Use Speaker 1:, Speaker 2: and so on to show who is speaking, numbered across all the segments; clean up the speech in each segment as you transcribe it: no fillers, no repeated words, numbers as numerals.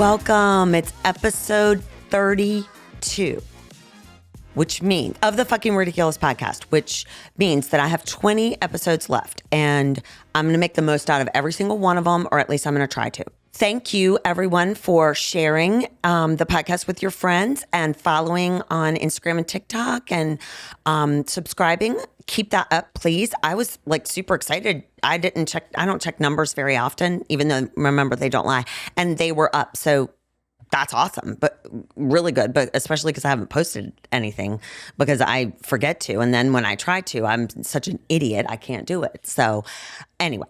Speaker 1: welcome. It's episode 32, which means of the fucking ridiculous podcast, which means that I have 20 episodes left and I'm going to make the most out of every single one of them, or at least I'm going to try to. Thank you, everyone, for sharing the podcast with your friends and following on Instagram and TikTok and subscribing. Keep that up, please. I was like super excited. I don't check numbers very often, even though, remember, they don't lie. And they were up. So that's awesome, but really good. But especially because I haven't posted anything because I forget to. And then when I try to, I'm such an idiot. I can't do it. So anyway,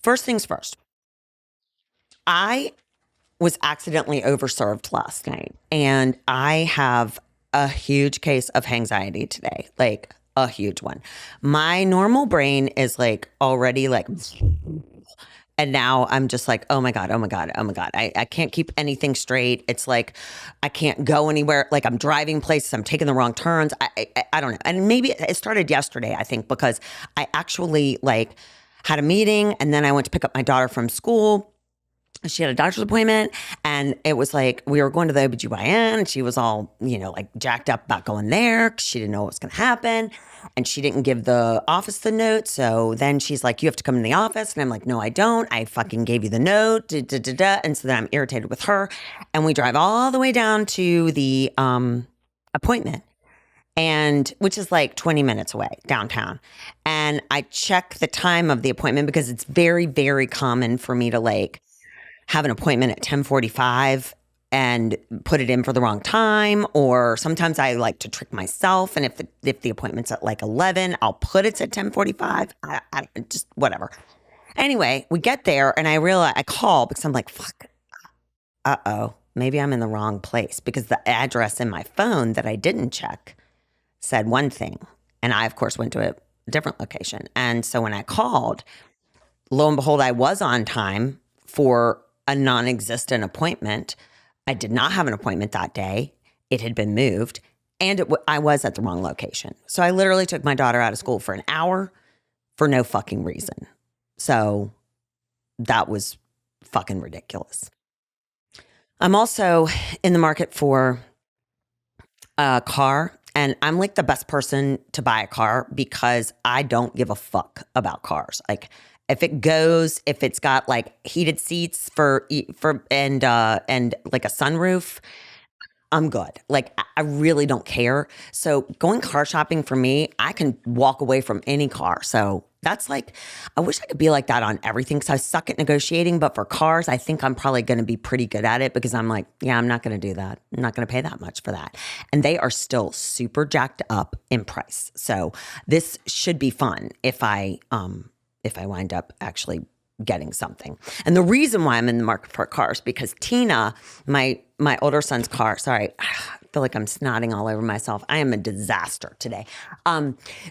Speaker 1: first things first. I was accidentally overserved last night, and I have a huge case of Hangxiety today, like a huge one. My normal brain is like already like, and now I'm just like, oh my God, oh my God, oh my God. I can't keep anything straight. It's like I can't go anywhere. Like I'm driving places, I'm taking the wrong turns. I don't know. And maybe it started yesterday, I think, because I actually like had a meeting and then I went to pick up my daughter from school. She had a doctor's appointment and it was like, we were going to the OBGYN and she was all, like jacked up about going there because she didn't know what was going to happen. And she didn't give the office the note. So then she's like, you have to come to the office. And I'm like, no, I don't. I fucking gave you the note. And so then I'm irritated with her. And we drive all the way down to the appointment, and which is like 20 minutes away downtown. And I check the time of the appointment because it's very, very common for me to like have an appointment at 10:45 and put it in for the wrong time. Or sometimes I like to trick myself. And if the appointment's at like 11, I'll put it at 10:45. I just whatever. Anyway, we get there and I realize I call because I'm like, fuck, maybe I'm in the wrong place because the address in my phone that I didn't check said one thing. And I, of course, went to a different location. And so when I called, lo and behold, I was on time for a non-existent appointment. I did not have an appointment that day. It had been moved, and I was at the wrong location. So I literally took my daughter out of school for an hour for no fucking reason. So that was fucking ridiculous. I'm also in the market for a car, and I'm like the best person to buy a car because I don't give a fuck about cars. Like, if it's got like heated seats and like a sunroof, I'm good. Like I really don't care. So going car shopping for me, I can walk away from any car. So that's like, I wish I could be like that on everything because I suck at negotiating. But for cars, I think I'm probably going to be pretty good at it because I'm like, yeah, I'm not going to do that. I'm not going to pay that much for that. And they are still super jacked up in price. So this should be fun if I wind up actually getting something. And the reason why I'm in the market for cars, because Tina, my older son's car, sorry, I feel like I'm snotting all over myself. I am a disaster today.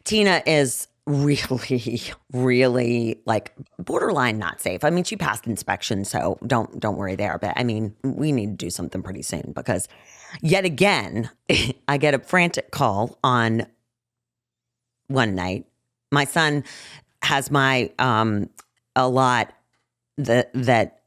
Speaker 1: Tina is really, really like borderline not safe. I mean, she passed inspection, so don't worry there. But I mean, we need to do something pretty soon because yet again, I get a frantic call on one night. My son has a lot that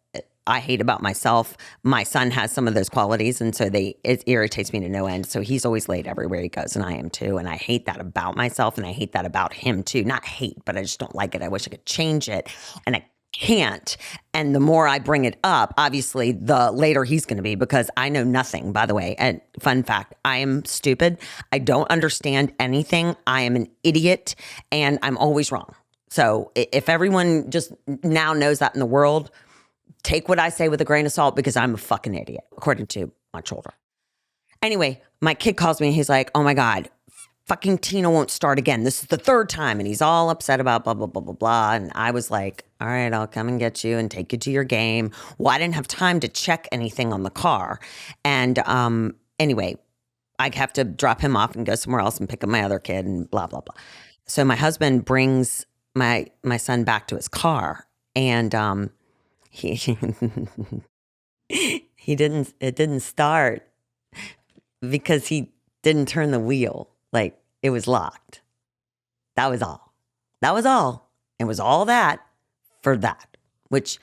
Speaker 1: I hate about myself. My son has some of those qualities, and so it irritates me to no end. So he's always late everywhere he goes, and I am too. And I hate that about myself, and I hate that about him too. Not hate, but I just don't like it. I wish I could change it, and I can't. And the more I bring it up, obviously, the later he's going to be because I know nothing, by the way. And fun fact, I am stupid. I don't understand anything. I am an idiot, and I'm always wrong. So if everyone just now knows that in the world, take what I say with a grain of salt because I'm a fucking idiot, according to my children. Anyway, my kid calls me and he's like, oh my God, fucking Tina won't start again. This is the third time. And he's all upset about blah, blah, blah, blah, blah. And I was like, all right, I'll come and get you and take you to your game. Well, I didn't have time to check anything on the car. And anyway, I have to drop him off and go somewhere else and pick up my other kid and blah, blah, blah. So my husband brings my son back to his car, and it didn't start because he didn't turn the wheel. Like, it was locked. That was all. It was all that for that, which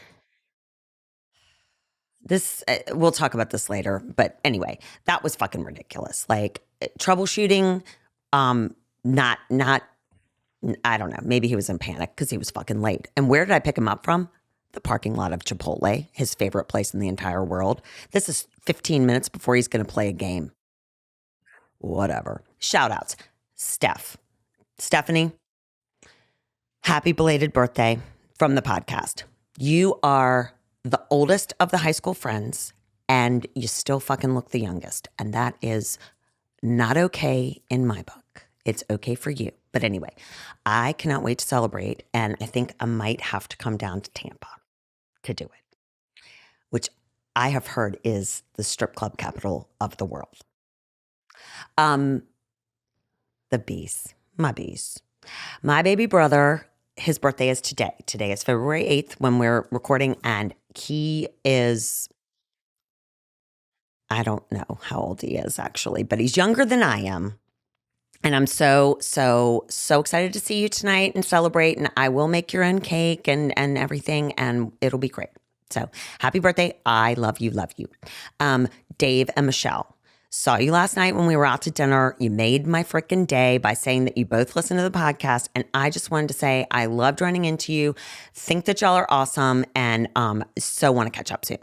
Speaker 1: we'll talk about this later. But anyway, that was fucking ridiculous. Like troubleshooting, not, I don't know. Maybe he was in panic because he was fucking late. And where did I pick him up from? The parking lot of Chipotle, his favorite place in the entire world. This is 15 minutes before he's going to play a game. Whatever. Shout outs. Stephanie, happy belated birthday from the podcast. You are the oldest of the high school friends and you still fucking look the youngest. And that is not okay in my book. It's okay for you. But anyway, I cannot wait to celebrate. And I think I might have to come down to Tampa to do it, which I have heard is the strip club capital of the world. The bees, my bees. My baby brother, his birthday is today. Today is February 8th when we're recording, and he is, I don't know how old he is actually, but he's younger than I am. And I'm so excited to see you tonight and celebrate. And I will make your own cake and everything, and it'll be great. So happy birthday. I love you, love you. Dave and Michelle. Saw you last night when we were out to dinner. You made my freaking day by saying that you both listen to the podcast. And I just wanted to say I loved running into you. Think that y'all are awesome and so want to catch up soon.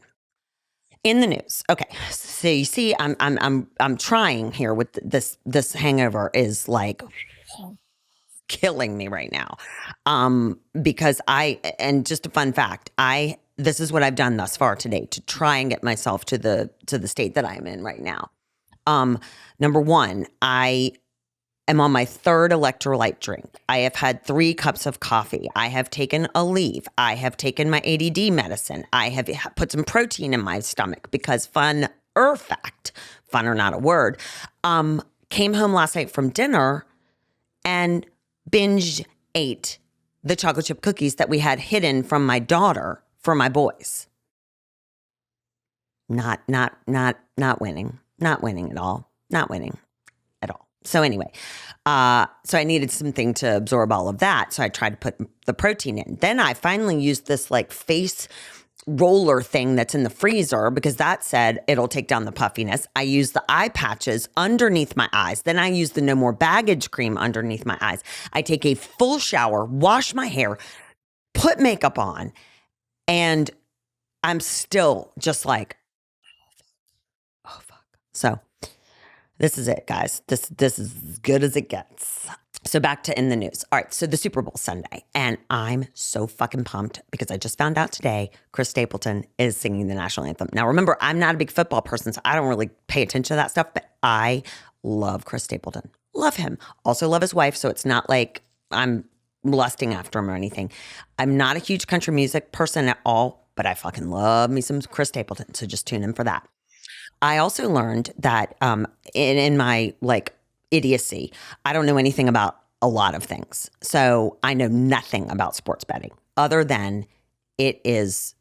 Speaker 1: In the news. Okay. So you see, I'm trying here with this hangover is like killing me right now. Because and just a fun fact, this is what I've done thus far today to try and get myself to the state that I'm in right now. Number one, I am on my third electrolyte drink. I have had 3 cups of coffee. I have taken a leave. I have taken my ADD medicine. I have put some protein in my stomach because fun or not a word, came home last night from dinner and binge ate the chocolate chip cookies that we had hidden from my daughter for my boys. Not winning. Not winning at all. Not winning at all. So anyway, so I needed something to absorb all of that. So I tried to put the protein in. Then I finally used this like face roller thing that's in the freezer because that said it'll take down the puffiness. I used the eye patches underneath my eyes. Then I used the No More Baggage cream underneath my eyes. I take a full shower, wash my hair, put makeup on, and I'm still just like, oh, fuck. So this is it, guys. This is as good as it gets. So back to in the news. All right, so the Super Bowl Sunday, and I'm so fucking pumped because I just found out today Chris Stapleton is singing the national anthem. Now, remember, I'm not a big football person, so I don't really pay attention to that stuff, but I love Chris Stapleton. Love him. Also love his wife, so it's not like I'm lusting after him or anything. I'm not a huge country music person at all, but I fucking love me some Chris Stapleton, so just tune in for that. I also learned that in my like idiocy, I don't know anything about a lot of things. So I know nothing about sports betting other than it is,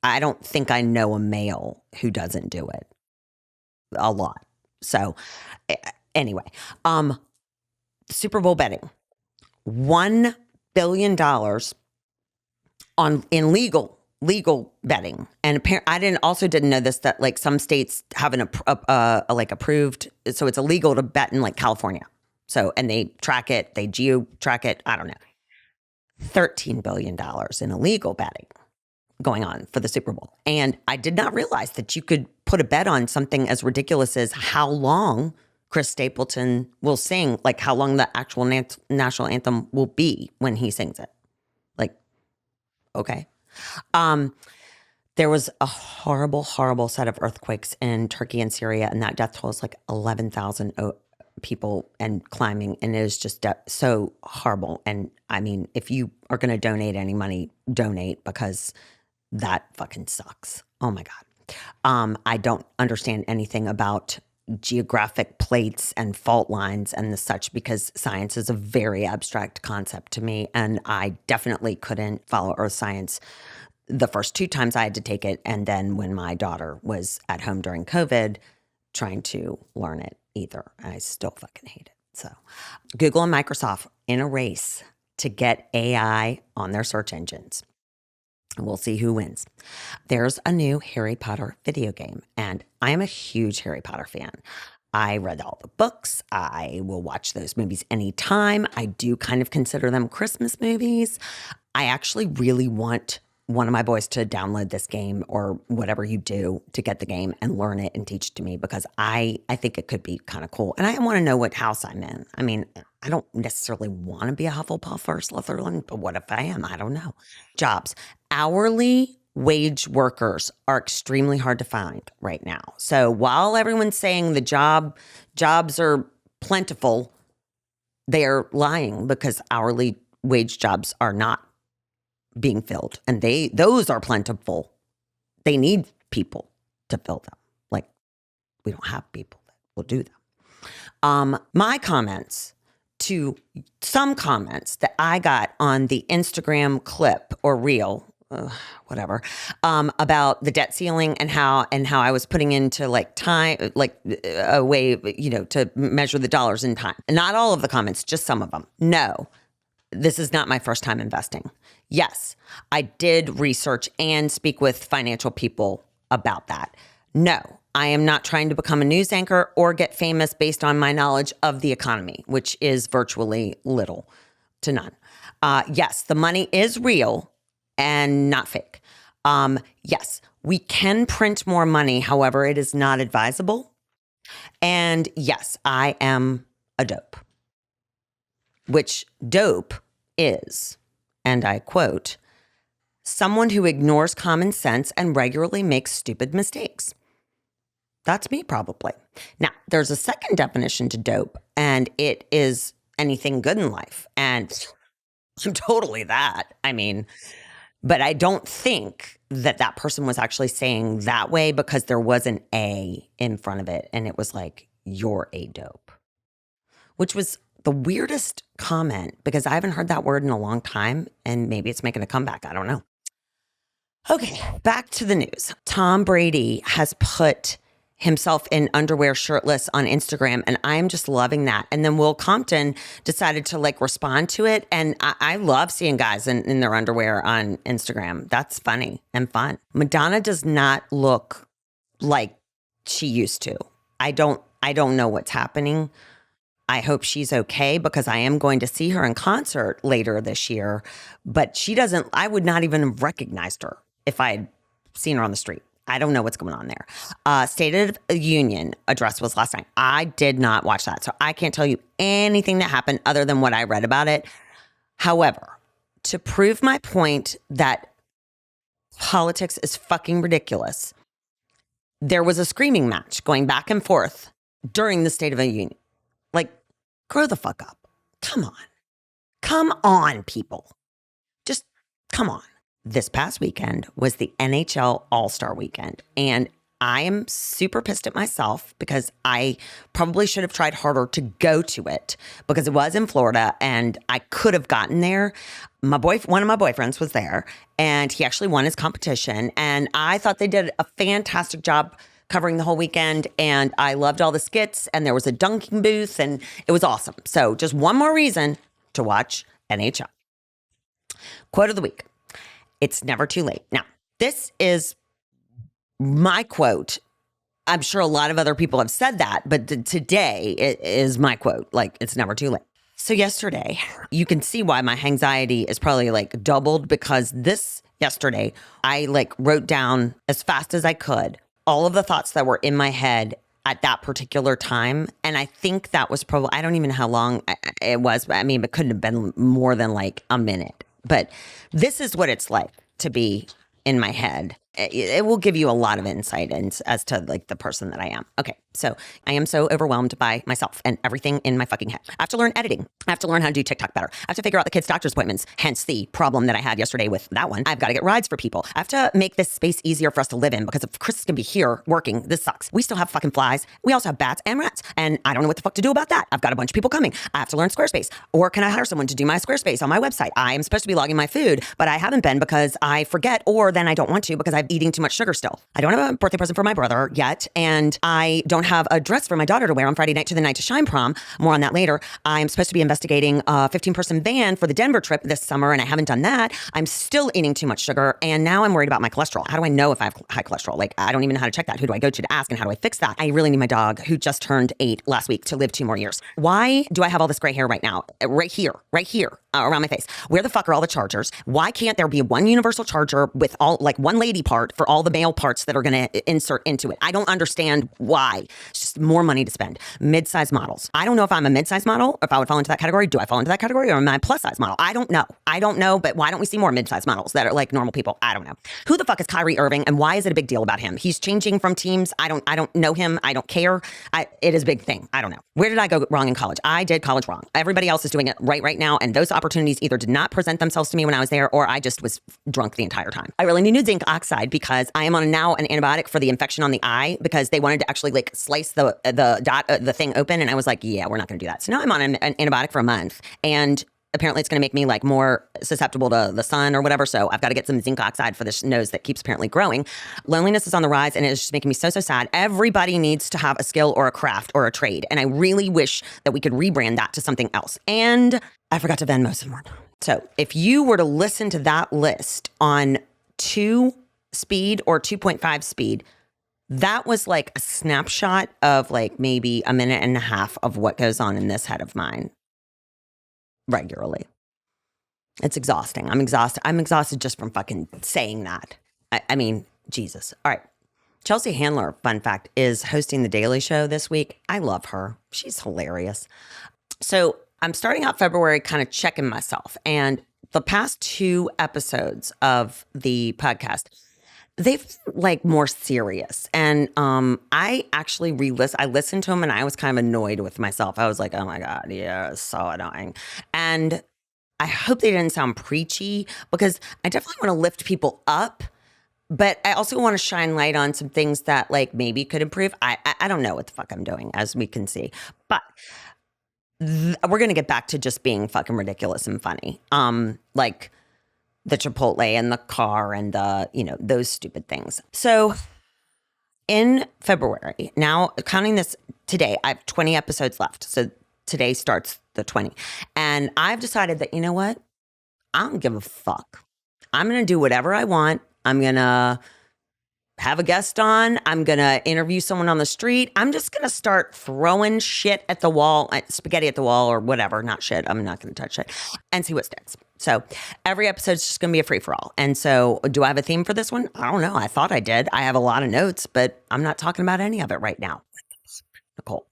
Speaker 1: I don't think I know a male who doesn't do it a lot. So anyway, Super Bowl betting, $1 billion in legal betting. And I didn't know this, that like some states have like approved, so it's illegal to bet in like California. So, and they track it, they geo-track it, I don't know. $13 billion in illegal betting going on for the Super Bowl. And I did not realize that you could put a bet on something as ridiculous as how long Chris Stapleton will sing, like how long the actual national anthem will be when he sings it. Like, okay. There was a horrible, horrible set of earthquakes in Turkey and Syria, and that death toll is like 11,000 people and climbing, and it is just so horrible. And I mean, if you are going to donate any money, donate, because that fucking sucks. Oh my God. I don't understand anything about geographic plates and fault lines and the such, because science is a very abstract concept to me, and I definitely couldn't follow earth science the first 2 times I had to take it, and then when my daughter was at home during COVID trying to learn it either. I still fucking hate it. So Google and Microsoft in a race to get AI on their search engines. We'll see who wins. There's a new Harry Potter video game, and I am a huge Harry Potter fan. I read all the books. I will watch those movies anytime. I do kind of consider them Christmas movies. I actually really want one of my boys to download this game or whatever you do to get the game and learn it and teach it to me, because I think it could be kind of cool. And I want to know what house I'm in. I mean, I don't necessarily want to be a Hufflepuff or Slytherin, but what if I am? I don't know. Jobs. Hourly wage workers are extremely hard to find right now. So while everyone's saying the jobs are plentiful, they are lying, because hourly wage jobs are not being filled, and those are plentiful. They need people to fill them. Like, we don't have people that will do them. My comments to some comments that I got on the Instagram clip or reel, whatever, about the debt ceiling and how I was putting into like time, like a way, to measure the dollars in time. Not all of the comments, just some of them. No, this is not my first time investing. Yes, I did research and speak with financial people about that. No, I am not trying to become a news anchor or get famous based on my knowledge of the economy, which is virtually little to none. Yes, the money is real and not fake. Yes, we can print more money. However, it is not advisable. And yes, I am a dope, which dope is, and I quote, someone who ignores common sense and regularly makes stupid mistakes. That's me, probably. Now, there's a second definition to dope, and it is anything good in life. And I'm totally that. I mean, but I don't think that person was actually saying that way, because there was an A in front of it, and it was like, you're a dope, which was the weirdest comment, because I haven't heard that word in a long time, and maybe it's making a comeback. I don't know. Okay, back to the news. Tom Brady has put himself in underwear shirtless on Instagram, and I'm just loving that. And then Will Compton decided to respond to it, and I love seeing guys in their underwear on Instagram. That's funny and fun. Madonna does not look like she used to. I don't know what's happening. I hope she's okay, because I am going to see her in concert later this year, but I would not even have recognized her if I had seen her on the street. I don't know what's going on there. State of the Union address was last night. I did not watch that, so I can't tell you anything that happened other than what I read about it. However, to prove my point that politics is fucking ridiculous, there was a screaming match going back and forth during the State of the Union. Grow the fuck up. Come on. Come on, people. Just come on. This past weekend was the NHL All-Star Weekend, and I am super pissed at myself, because I probably should have tried harder to go to it, because it was in Florida and I could have gotten there. One of my boyfriends was there, and he actually won his competition, and I thought they did a fantastic job covering the whole weekend, and I loved all the skits, and there was a dunking booth, and it was awesome. So just one more reason to watch NHL. Quote of the week. It's never too late. Now, this is my quote. I'm sure a lot of other people have said that, but today it is my quote. It's never too late. So yesterday, you can see why my Hangxiety is probably doubled, because yesterday, I wrote down as fast as I could all of the thoughts that were in my head at that particular time. And I think that was probably, I don't even know how long it was. I mean, it couldn't have been more than a minute. But this is what it's like to be in my head. It will give you a lot of insight as to the person that I am. Okay, so I am so overwhelmed by myself and everything in my fucking head. I have to learn editing. I have to learn how to do TikTok better. I have to figure out the kids' doctor's appointments, hence the problem that I had yesterday with that one. I've got to get rides for people. I have to make this space easier for us to live in, because if Chris is going to be here working, this sucks. We still have fucking flies. We also have bats and rats, and I don't know what the fuck to do about that. I've got a bunch of people coming. I have to learn Squarespace, or can I hire someone to do my Squarespace on my website? I am supposed to be logging my food, but I haven't been because I forget, or then I don't want to because I I'm eating too much sugar still. I don't have a birthday present for my brother yet, and I don't have a dress for my daughter to wear on Friday night to the Night to Shine prom. More on that later. I'm supposed to be investigating a 15-person van for the Denver trip this summer, and I haven't done that. I'm still eating too much sugar, and now I'm worried about my cholesterol. How do I know if I have high cholesterol? Like, I don't even know how to check that. Who do I go to ask, and how do I fix that? I really need my dog, who just turned 8 last week, to live 2 more years. Why do I have all this gray hair right now? Right here, around my face. Where the fuck are all the chargers? Why can't there be one universal charger with all, like, one lady part for all the male parts that are going to insert into it? I don't understand why. It's just more money to spend. Mid-size models. I don't know if I'm a mid-size model, if I would fall into that category. Do I fall into that category, or am I a plus-size model? I don't know, but why don't we see more mid-size models that are like normal people? I don't know. Who the fuck is Kyrie Irving, and why is it a big deal about him? He's changing from teams. I don't know him. I don't care. It is a big thing. I don't know. Where did I go wrong in college? I did college wrong. Everybody else is doing it right now, and those opportunities either did not present themselves to me when I was there, or I just was drunk the entire time. I really need zinc oxide because I am on now an antibiotic for the infection on the eye, because they wanted to actually like slice the thing open, and I was like, yeah, we're not going to do that. So now I'm on an antibiotic for a month, and apparently it's going to make me like more susceptible to the sun or whatever. So I've got to get some zinc oxide for this nose that keeps apparently growing. Loneliness is on the rise, and it's just making me so sad. Everybody needs to have a skill or a craft or a trade. And I really wish that we could rebrand that to something else. And I forgot to Venmo someone. So if you were to listen to that list on 2 speed or 2.5 speed, that was like a snapshot of like maybe a minute and a half of what goes on in this head of mine regularly. It's exhausting. I'm exhausted just from fucking saying that. I mean, Jesus. All right. Chelsea Handler, fun fact, is hosting The Daily Show this week. I love her. She's hilarious. So I'm starting out February kind of checking myself. And the past 2 episodes of the podcast, they've like more serious. And I actually I listened to them, and I was kind of annoyed with myself. I was like, oh my God, yeah, it's so annoying. And I hope they didn't sound preachy, because I definitely want to lift people up, but I also want to shine light on some things that like maybe could improve. I don't know what the fuck I'm doing, as we can see, but we're going to get back to just being fucking ridiculous and funny. Like the Chipotle and the car and the, those stupid things. So in February, now counting this today, I have 20 episodes left. So today starts the 20. And I've decided that, you know what? I don't give a fuck. I'm going to do whatever I want. I'm going to have a guest on. I'm going to interview someone on the street. I'm just going to start throwing shit at the wall, spaghetti at the wall or whatever. Not shit. I'm not going to touch it, and see what sticks. So every episode's just going to be a free-for-all. And so do I have a theme for this one? I don't know. I thought I did. I have a lot of notes, but I'm not talking about any of it right now. Nicole.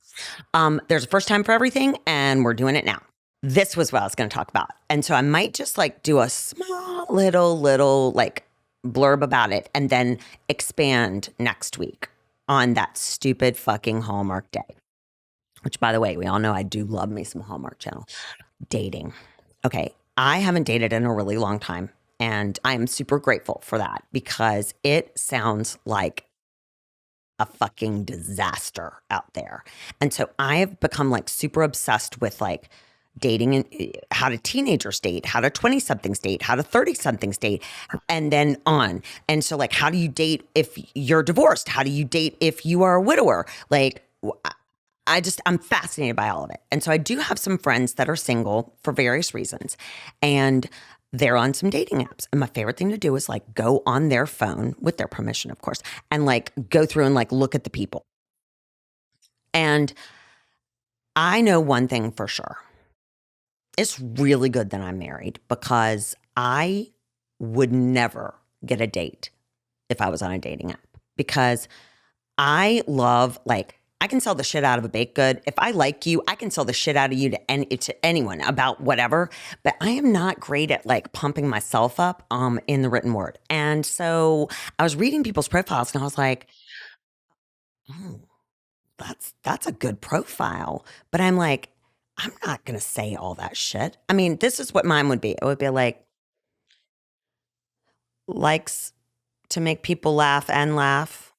Speaker 1: There's a first time for everything, and we're doing it now. This was what I was going to talk about. And so I might just like do a small little like blurb about it, and then expand next week on that stupid fucking Hallmark Day. Which, by the way, we all know I do love me some Hallmark Channel. Dating. Okay, I haven't dated in a really long time, and I'm super grateful for that, because it sounds like a fucking disaster out there. And so I've become like super obsessed with like dating and how to teenagers date, how to 20-somethings date, how to 30-somethings date, and then on. And so like, how do you date if you're divorced? How do you date if you are a widower? Like, I'm fascinated by all of it. And so I do have some friends that are single for various reasons, and they're on some dating apps. And my favorite thing to do is like go on their phone, with their permission, of course, and like go through and like look at the people. And I know one thing for sure. It's really good that I'm married, because I would never get a date if I was on a dating app, because I love, like, I can sell the shit out of a baked good. If I like you, I can sell the shit out of you to anyone about whatever, but I am not great at like pumping myself up in the written word. And so I was reading people's profiles, and I was like, oh, that's a good profile. But I'm like, I'm not going to say all that shit. I mean, this is what mine would be. It would be like, likes to make people laugh and laugh,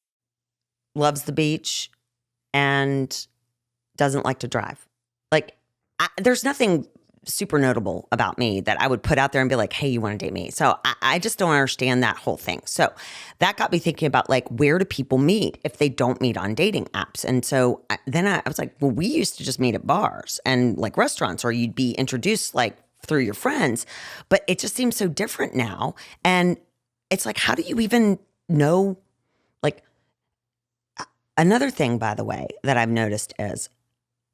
Speaker 1: loves the beach, and doesn't like to drive. Like, there's nothing super notable about me that I would put out there and be like, hey, you want to date me? So I just don't understand that whole thing. So that got me thinking about like, where do people meet if they don't meet on dating apps? And so then I was like, well, we used to just meet at bars and like restaurants, or you'd be introduced like through your friends, but it just seems so different now. And it's like, how do you even know? Like, another thing, by the way, that I've noticed is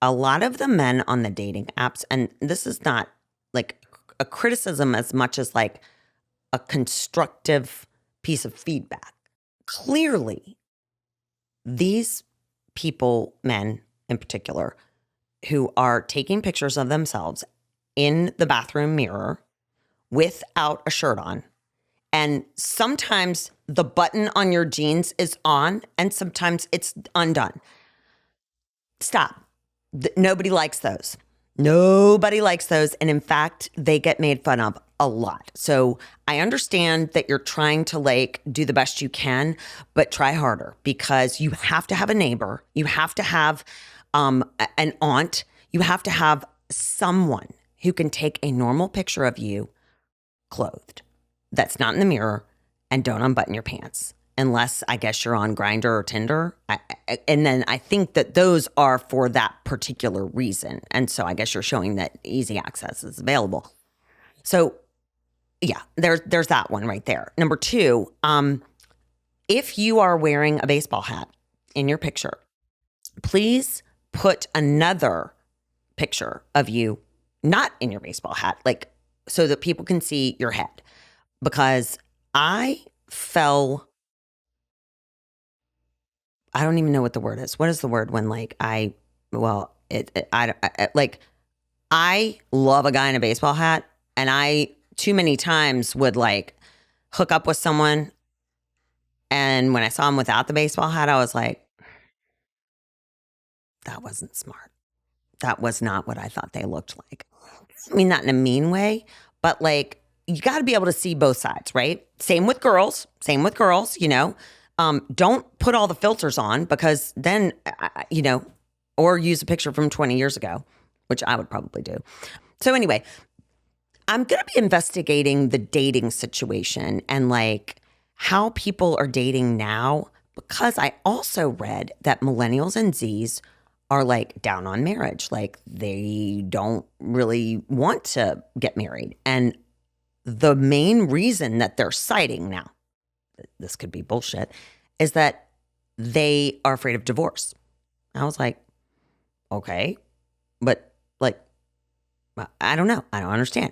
Speaker 1: a lot of the men on the dating apps, and this is not like a criticism as much as like a constructive piece of feedback. Clearly, these people, men in particular, who are taking pictures of themselves in the bathroom mirror without a shirt on, and sometimes the button on your jeans is on and sometimes it's undone. Stop. Nobody likes those. Nobody likes those. And in fact, they get made fun of a lot. So I understand that you're trying to like do the best you can, but try harder, because you have to have a neighbor. You have to have an aunt. You have to have someone who can take a normal picture of you clothed that's not in the mirror, and don't unbutton your pants. Unless I guess you're on Grindr or Tinder. And then I think that those are for that particular reason. And so I guess you're showing that easy access is available. So yeah, there's that one right there. Number two, if you are wearing a baseball hat in your picture, please put another picture of you not in your baseball hat, like so that people can see your head. Because I don't even know what the word is. What is the word when like I love a guy in a baseball hat, and I too many times would like hook up with someone, and when I saw him without the baseball hat, I was like, that wasn't smart. That was not what I thought they looked like. I mean, not in a mean way, but like, you got to be able to see both sides, right? Same with girls, you know. Don't put all the filters on, because then, or use a picture from 20 years ago, which I would probably do. So anyway, I'm going to be investigating the dating situation and like how people are dating now, because I also read that millennials and Zs are like down on marriage. Like they don't really want to get married. And the main reason that they're citing now, this could be bullshit, is that they are afraid of divorce. I was like, okay, but like, I don't know. I don't understand.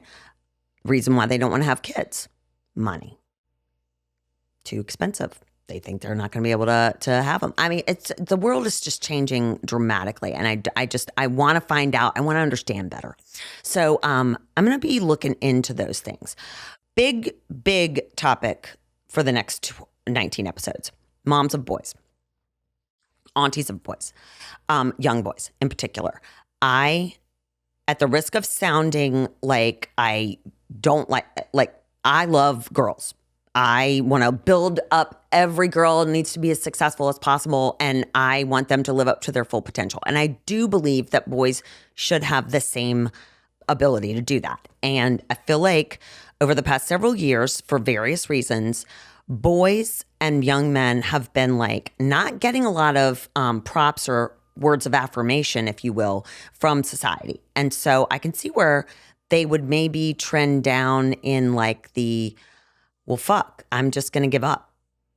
Speaker 1: Reason why they don't want to have kids: money. Too expensive. They think they're not going to be able to have them. I mean, the world is just changing dramatically, and I want to find out. I want to understand better. So I'm going to be looking into those things. Big topic for the next 19 episodes: moms of boys, aunties of boys, young boys in particular. At the risk of sounding like I don't like I love girls. I want to build up every girl. Needs to be as successful as possible, and I want them to live up to their full potential. And I do believe that boys should have the same ability to do that. And I feel like over the past several years, for various reasons, boys and young men have been like not getting a lot of props or words of affirmation, if you will, from society. And so I can see where they would maybe trend down in like the, well, fuck, I'm just going to give up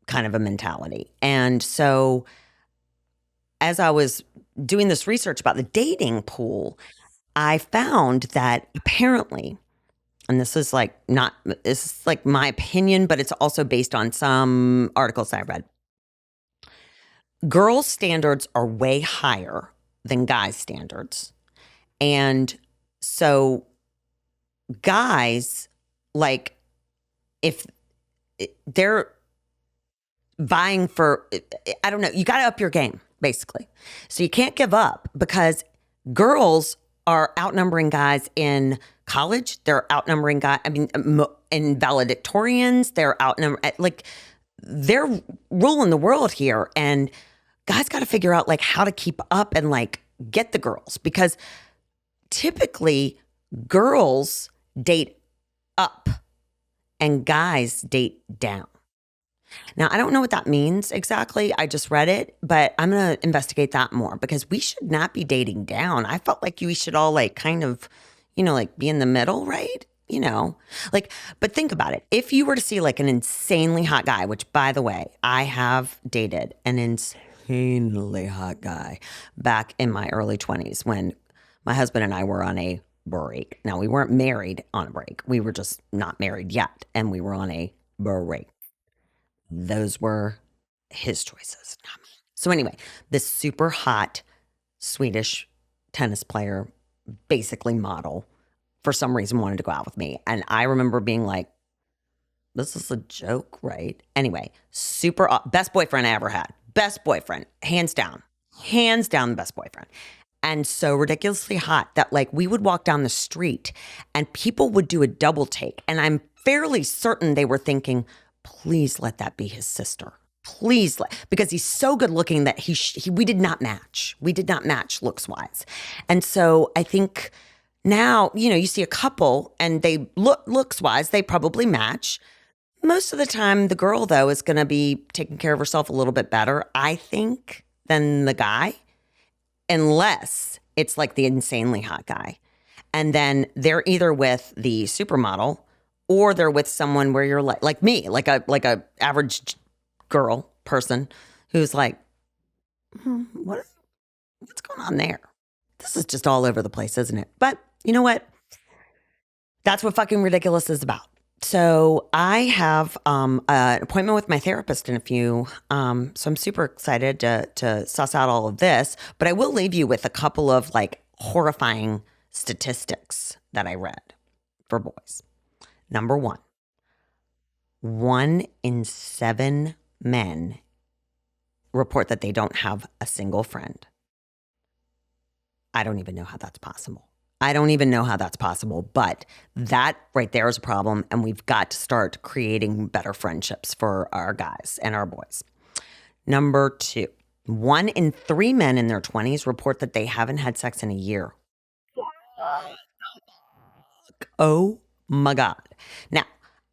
Speaker 1: kind of a mentality. And so as I was doing this research about the dating pool, I found that apparently, and this is like my opinion, but it's also based on some articles I read, girls' standards are way higher than guys' standards. And so guys, like, if they're vying for, I don't know, you got to up your game, basically. So you can't give up, because girls are outnumbering guys in college. They're outnumbering guys, in valedictorians. They're outnumbering, like, they're ruling the world here. And guys got to figure out like how to keep up and like get the girls, because typically Girls date up and guys date down. Now, I don't know what that means exactly. I just read it, but I'm going to investigate that more because we should not be dating down. I felt like we should all like kind of, like be in the middle, right? Like, but think about it. If you were to see like an insanely hot guy, which by the way, I have dated an insanely hot guy back in my early 20s when my husband and I were on a break. Now, we weren't married on a break. We were just not married yet. And we were on a break. Those were his choices, not mine. So anyway, this super hot Swedish tennis player, basically model, for some reason wanted to go out with me. And I remember being like, this is a joke, right? Anyway, best boyfriend I ever had. Best boyfriend, hands down. Hands down the best boyfriend. And so ridiculously hot that like we would walk down the street and people would do a double take. And I'm fairly certain they were thinking, please let that be his sister. Because he's so good looking that we did not match. We did not match looks wise. And so I think now, you see a couple and they looks wise, they probably match. Most of the time, the girl though is going to be taking care of herself a little bit better, I think, than the guy. Unless it's like the insanely hot guy. And then they're either with the supermodel or they're with someone where you're like me, like a average girl person who's like, what's going on there? This is just all over the place, isn't it? But you know what? That's what fucking ridiculous is about. So I have an appointment with my therapist in a few. So I'm super excited to suss out all of this. But I will leave you with a couple of like horrifying statistics that I read for boys. Number 1 in 7 men report that they don't have a single friend. I don't even know how that's possible. But that right there is a problem, and we've got to start creating better friendships for our guys and our boys. Number 2, 1 in 3 men in their 20s report that they haven't had sex in a year. Oh my God. Now,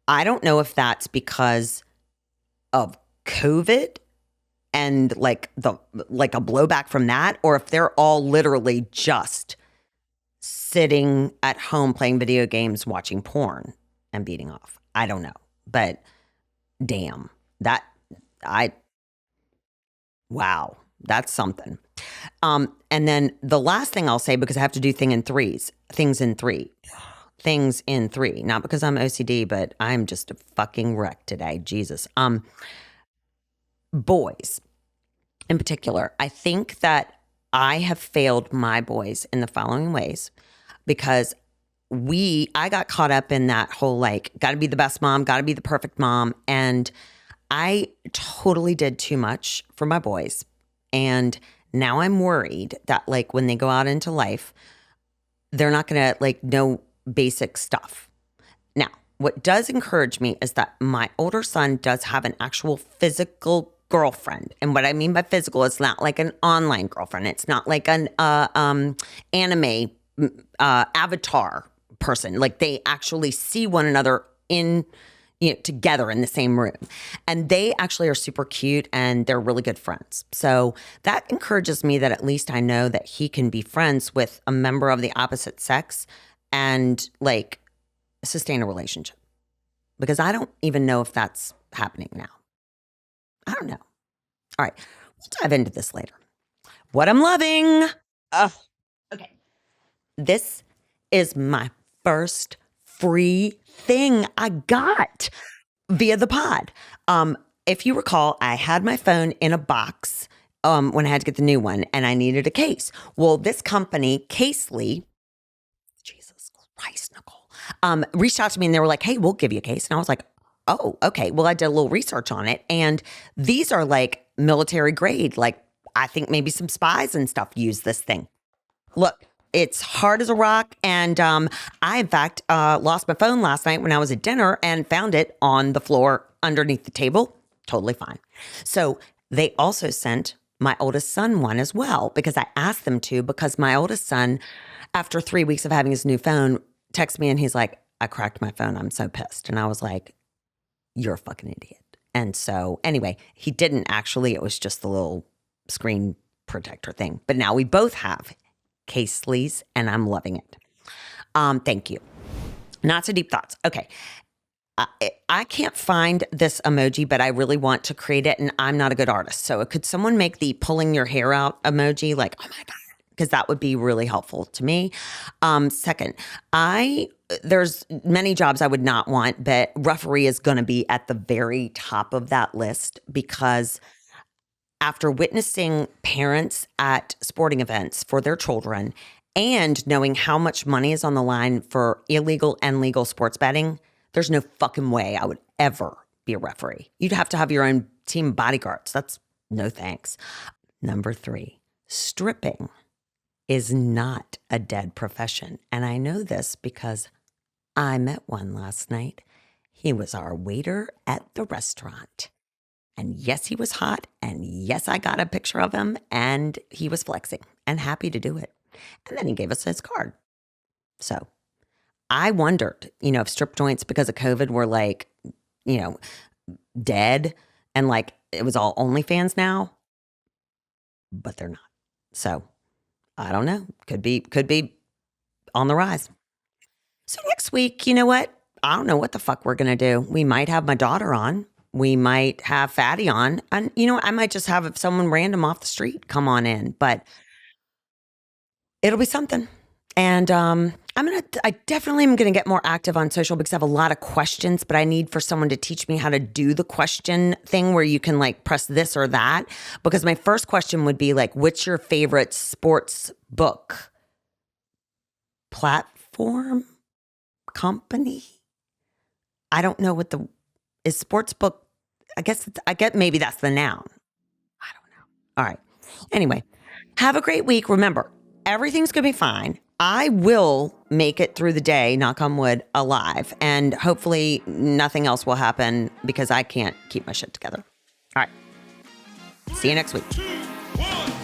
Speaker 1: I don't know if that's because of COVID and like a blowback from that, or if they're all literally just sitting at home playing video games, watching porn and beating off. I don't know. But damn, wow, that's something. And then the last thing I'll say, because I have to do things in three, not because I'm OCD, but I'm just a fucking wreck today. Jesus. Boys in particular, I think that I have failed my boys in the following ways because I got caught up in that whole like, got to be the best mom, got to be the perfect mom. And I totally did too much for my boys. And now I'm worried that like when they go out into life, they're not going to like know basic stuff. Now, what does encourage me is that my older son does have an actual physical girlfriend. And what I mean by physical, it's not like an online girlfriend. It's not like an anime avatar person. Like they actually see one another together in the same room. And they actually are super cute and they're really good friends. So that encourages me that at least I know that he can be friends with a member of the opposite sex and like sustain a relationship. Because I don't even know if that's happening now. I don't know. All right. We'll dive into this later. What I'm loving. Okay. This is my first free thing I got via the pod. If you recall, I had my phone in a box when I had to get the new one and I needed a case. Well, this company, Casely, Jesus Christ, Nicole, reached out to me and they were like, hey, we'll give you a case. And I was like, oh, okay. Well, I did a little research on it. And these are like military grade. Like I think maybe some spies and stuff use this thing. Look, it's hard as a rock. And I, in fact, lost my phone last night when I was at dinner and found it on the floor underneath the table. Totally fine. So they also sent my oldest son one as well because I asked them to, because my oldest son after 3 weeks of having his new phone, texts me and he's like, I cracked my phone. I'm so pissed. And I was like, you're a fucking idiot. And so anyway, he didn't actually. It was just the little screen protector thing. But now we both have Caseleys and I'm loving it. Thank you. Not so deep thoughts. Okay. I can't find this emoji, but I really want to create it, and I'm not a good artist. So could someone make the pulling your hair out emoji? Like, oh my God, because that would be really helpful to me. Second, there's many jobs I would not want, but referee is going to be at the very top of that list because after witnessing parents at sporting events for their children and knowing how much money is on the line for illegal and legal sports betting, there's no fucking way I would ever be a referee. You'd have to have your own team of bodyguards. That's no thanks. Number 3, stripping is not a dead profession. And I know this because I met one last night. He was our waiter at the restaurant. And yes, he was hot. And yes, I got a picture of him. And he was flexing and happy to do it. And then he gave us his card. So I wondered, if strip joints because of COVID were like, dead and like it was all OnlyFans now, but they're not. So I don't know. Could be on the rise. So next week, you know what? I don't know what the fuck we're going to do. We might have my daughter on. We might have Fatty on. And I might just have someone random off the street come on in, but it'll be something. And I definitely am going to get more active on social because I have a lot of questions, but I need for someone to teach me how to do the question thing where you can like press this or that. Because my first question would be like, what's your favorite sports book platform company? I don't know what is sports book. I get maybe that's the noun. I don't know. All right. Anyway, have a great week. Remember, everything's going to be fine. I will make it through the day, knock on wood, alive. And hopefully nothing else will happen because I can't keep my shit together. All right. See you next week.
Speaker 2: 2, 1.